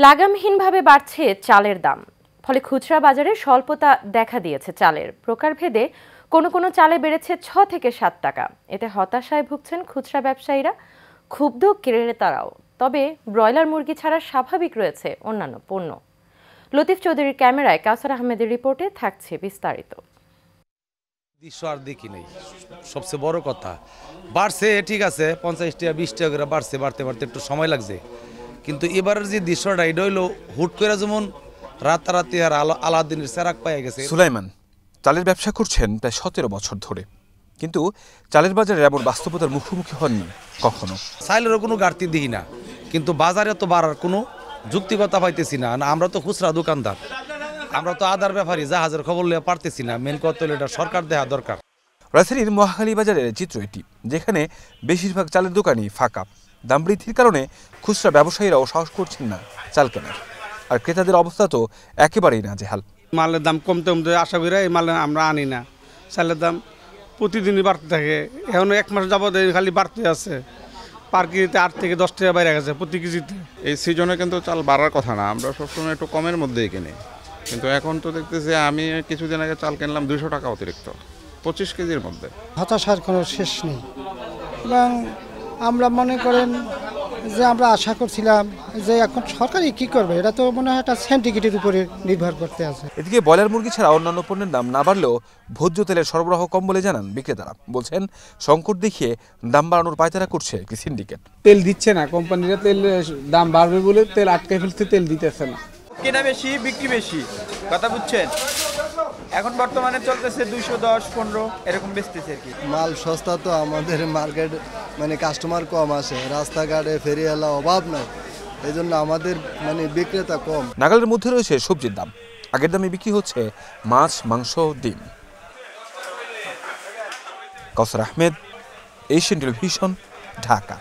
লাগামহীনভাবে বাড়ছে চালের দাম, ফলে খুচরা বাজারে স্বল্পতা দেখা দিয়েছে চালের। প্রকারভেদে কোনো কোনো চালে বেড়েছে ৬ থেকে ৭ টাকা। এতে হতাশায় ভুগছেন খুচরা ব্যবসায়ীরা, ক্ষুব্ধ ক্রেতারাও। তবে ব্রয়লার মুরগি ছাড়া স্বাভাবিক রয়েছে অন্যান্য পণ্য। লতিফ চৌধুরীর ক্যামেরায় কাউসার আহমেদের রিপোর্টে থাকছে বিস্তারিত। দৃশ্য আর দেখি নেই, সবচেয়ে বড় কথা বাড়ছে, ঠিক আছে ৫০ টাকা ২০ টাকা করে বাড়ছে, বাড়তে একটু সময় লাগছে। কিন্তু এবারের যে দৃশ্যটা এটা হইলো হুট করে যেমন রাতারাতি আর আলাদিনের চেরাগ পাইয়া গেছে। সুলাইমান চালের ব্যবসা করছেন প্রায় ১৭ বছর ধরে, কিন্তু চালের বাজারে এমন বাস্তবতার মুখোমুখি হননি কখনো। চাইলেরও কোনো ঘাটতি দিই না, কিন্তু বাজারে তো বাড়ার কোনো যুক্তিকতা পাইতেছি না। আমরা তো খুচরা দোকানদার, আমরা তো আদার ব্যাপারী, জাহাজের খবর লিয়ে পারতেছি না। মেন কথা হলো এটা সরকার দেওয়া দরকার। রাজধানীর মহাখালী বাজারের চিত্র এটি, যেখানে বেশিরভাগ চালের দোকানই ফাঁকা। দাম বৃদ্ধির কারণে খুচরা ব্যবসায়ীরাও সাহস করছেন না চাল কেনার, আর ক্রেতাদের অবস্থা তো একেবারেই নাজেহাল। মালের দাম কমতে কমতে আশা করি এই মাল আমরা আনি না। চালের দাম প্রতিদিনই বাড়তে থাকে, এখন ১ মাস যাবত খালি বাড়তে আছে। পার কেজিতে ৮ থেকে ১০ টাকা বাইরে গেছে প্রতি কেজিতে। এই সিজনে কিন্তু চাল বাড়ার কথা না, আমরা সবসময় একটু কমের মধ্যেই কিনি। কিন্তু এখন তো দেখতেছি, আমি কিছুদিন আগে চাল কিনলাম ২০০ টাকা অতিরিক্ত ২৫ কেজির মধ্যে। হতাশার কোনো শেষ নেই, এবং আমরা মনে করেন যে আমরা আশা করছিলাম যে এখন সরকারই কী করবে, এটা তো মনে হয় একটা সিন্ডিকেটের উপরে নির্ভর করতে আছে। এদিকে ব্রয়লার মুরগি ছাড়া অন্যান্য পণ্যের দাম না বাড়লেও ভোজ্য তেলের সরবরাহ কম বলে জানান বিক্রেতারা। বলছেন সংকট দেখিয়ে দাম বাড়ানোর পায়তারা করছে একটি সিন্ডিকেট। তেল দিচ্ছে না কোম্পানিরা, তেল দাম বাড়বে বলে তেল আটকে ফেলতে, তেল দিতেছে না। কেনা বেশি বিক্রি বেশি, কথা বুঝছেন? এখন বর্তমানে চলতেছে ২১০-১৫ এরকম বেচতেছে আর কি। মাল সস্তা তো, আমাদের মার্কেট মানে কাস্টমার কম আসে, রাস্তাঘাটে ফেরিওয়ালা অভাব নাই, এই জন্য আমাদের মানে বিক্রেতা কম। নাগালের মধ্যে রয়েছে সবজির দাম, আগের দামে বিক্রি হচ্ছে মাছ, মাংস, ডিম। কাউসার আহমেদ, এশিয়ান টেলিভিশন, ঢাকা।